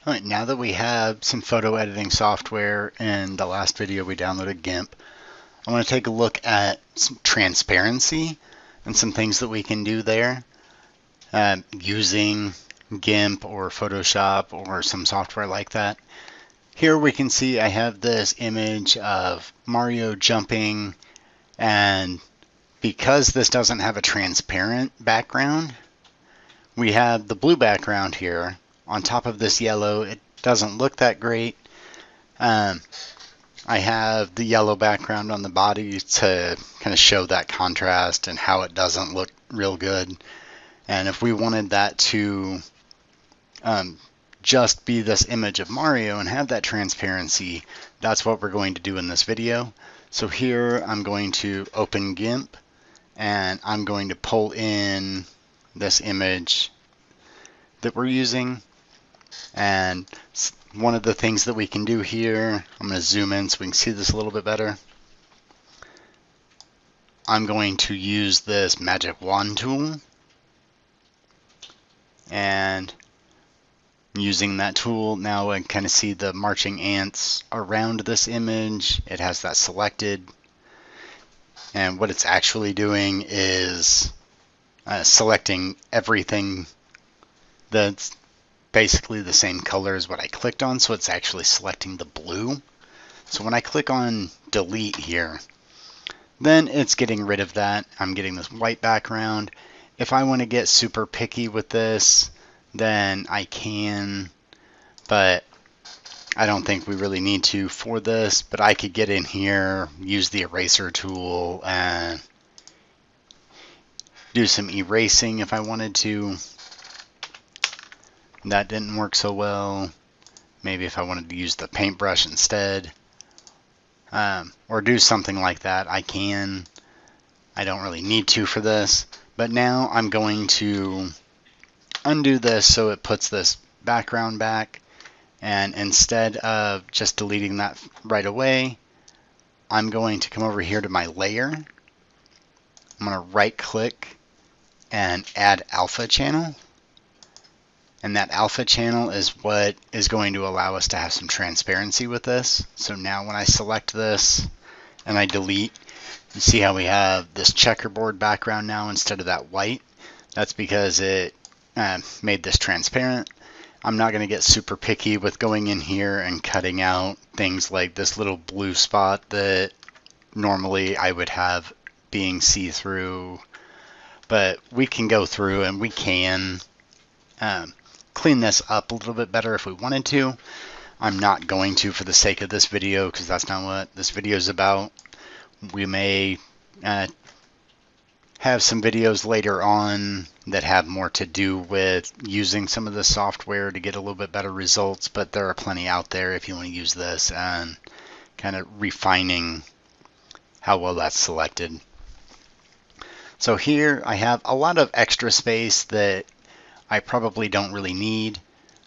All right, now that we have some photo editing software, in the last video we downloaded GIMP, I want to take a look at some transparency and some things that we can do there using GIMP or Photoshop or some software like that. Here we can see I have this image of Mario jumping, and because this doesn't have a transparent background, we have the blue background here on top of this yellow. It doesn't look that great. I have the yellow background on the body to kind of show that contrast and how it doesn't look real good. And if we wanted that to just be this image of Mario and have that transparency, that's what we're going to do in this video. So here I'm going to open GIMP and I'm going to pull in this image that we're using. And one of the things that we can do here, I'm going to zoom in so we can see this a little bit better. I'm going to use this magic wand tool, and using that tool now I kind of see the marching ants around this image. It has that selected, and what it's actually doing is selecting everything that's basically the same color as what I clicked on, so it's actually selecting the blue. So when I click on delete here, then it's getting rid of that. I'm getting this white background. If I want to get super picky with this, then I can, but I don't think we really need to for this. But I could get in here, use the eraser tool, and do some erasing if I wanted to. That didn't work so well. Maybe if I wanted to use the paintbrush instead, or do something like that, I can. I don't really need to for this. But now I'm going to undo this so it puts this background back. And instead of just deleting that right away, I'm going to come over here to my layer. I'm going to right click and add alpha channel. And that alpha channel is what is going to allow us to have some transparency with this. So now when I select this and I delete, you see how we have this checkerboard background now instead of that white. That's because it made this transparent. I'm not going to get super picky with going in here and cutting out things like this little blue spot that normally I would have being see-through. But we can go through and we can clean this up a little bit better if we wanted to. I'm not going to for the sake of this video because that's not what this video is about. We may have some videos later on that have more to do with using some of the software to get a little bit better results, but there are plenty out there if you want to use this and kind of refining how well that's selected. So here I have a lot of extra space that I probably don't really need.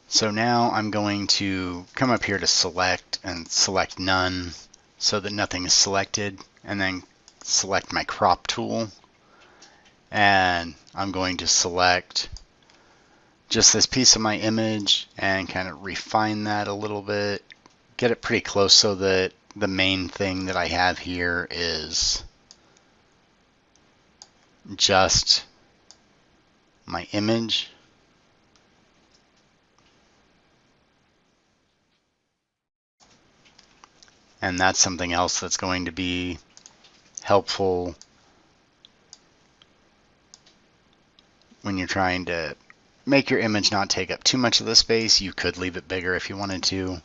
So now I'm going to come up here to select and select none so that nothing is selected, and then select my crop tool. And I'm going to select just this piece of my image and kind of refine that a little bit, get it pretty close so that the main thing that I have here is just my image. And that's something else that's going to be helpful when you're trying to make your image not take up too much of the space. You could leave it bigger if you wanted to.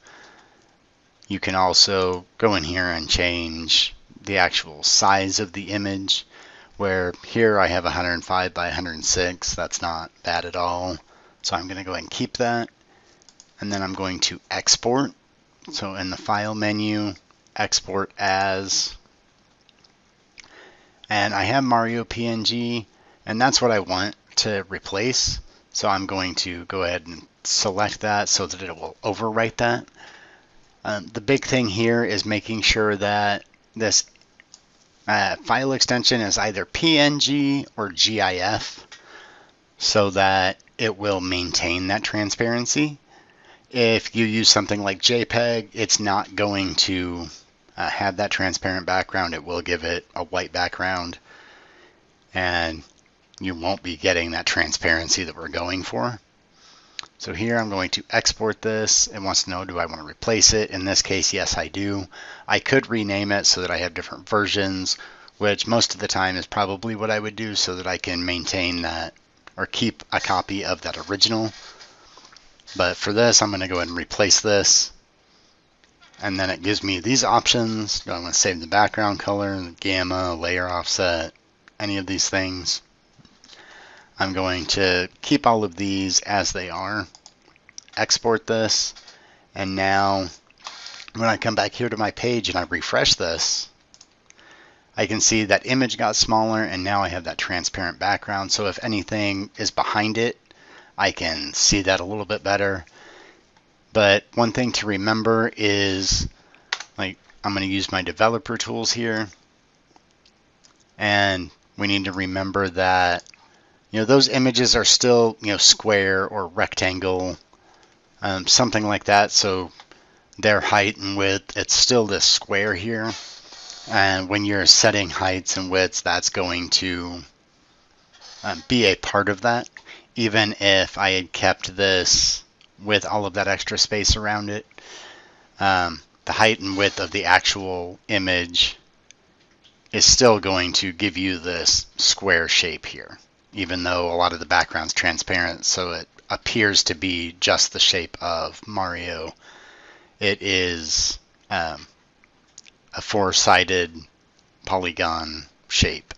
You can also go in here and change the actual size of the image, where here I have 105 by 106. That's not bad at all. So I'm going to go ahead and keep that. And then I'm going to export. So in the file menu, export as, and I have Mario PNG, and that's what I want to replace. So I'm going to go ahead and select that so that it will overwrite that. The big thing here is making sure that this file extension is either PNG or GIF so that it will maintain that transparency. If you use something like JPEG, it's not going to have that transparent background. It will give it a white background, and you won't be getting that transparency that we're going for. So here I'm going to export this. It wants to know, do I want to replace it? In this case, yes, I do. I could rename it so that I have different versions, which most of the time is probably what I would do so that I can maintain that or keep a copy of that original. But for this, I'm going to go ahead and replace this. And then it gives me these options. Do I want to save the background color, the gamma, layer offset, any of these things? I'm going to keep all of these as they are, export this, and now when I come back here to my page and I refresh this, I can see that image got smaller and now I have that transparent background. So if anything is behind it, I can see that a little bit better. But one thing to remember is, like, I'm going to use my developer tools here, and we need to remember that those images are still, square or rectangle, something like that. So their height and width, it's still this square here. And when you're setting heights and widths, that's going to be a part of that. Even if I had kept this with all of that extra space around it, the height and width of the actual image is still going to give you this square shape here, even though a lot of the background's transparent, so it appears to be just the shape of Mario. It is a four-sided polygon shape.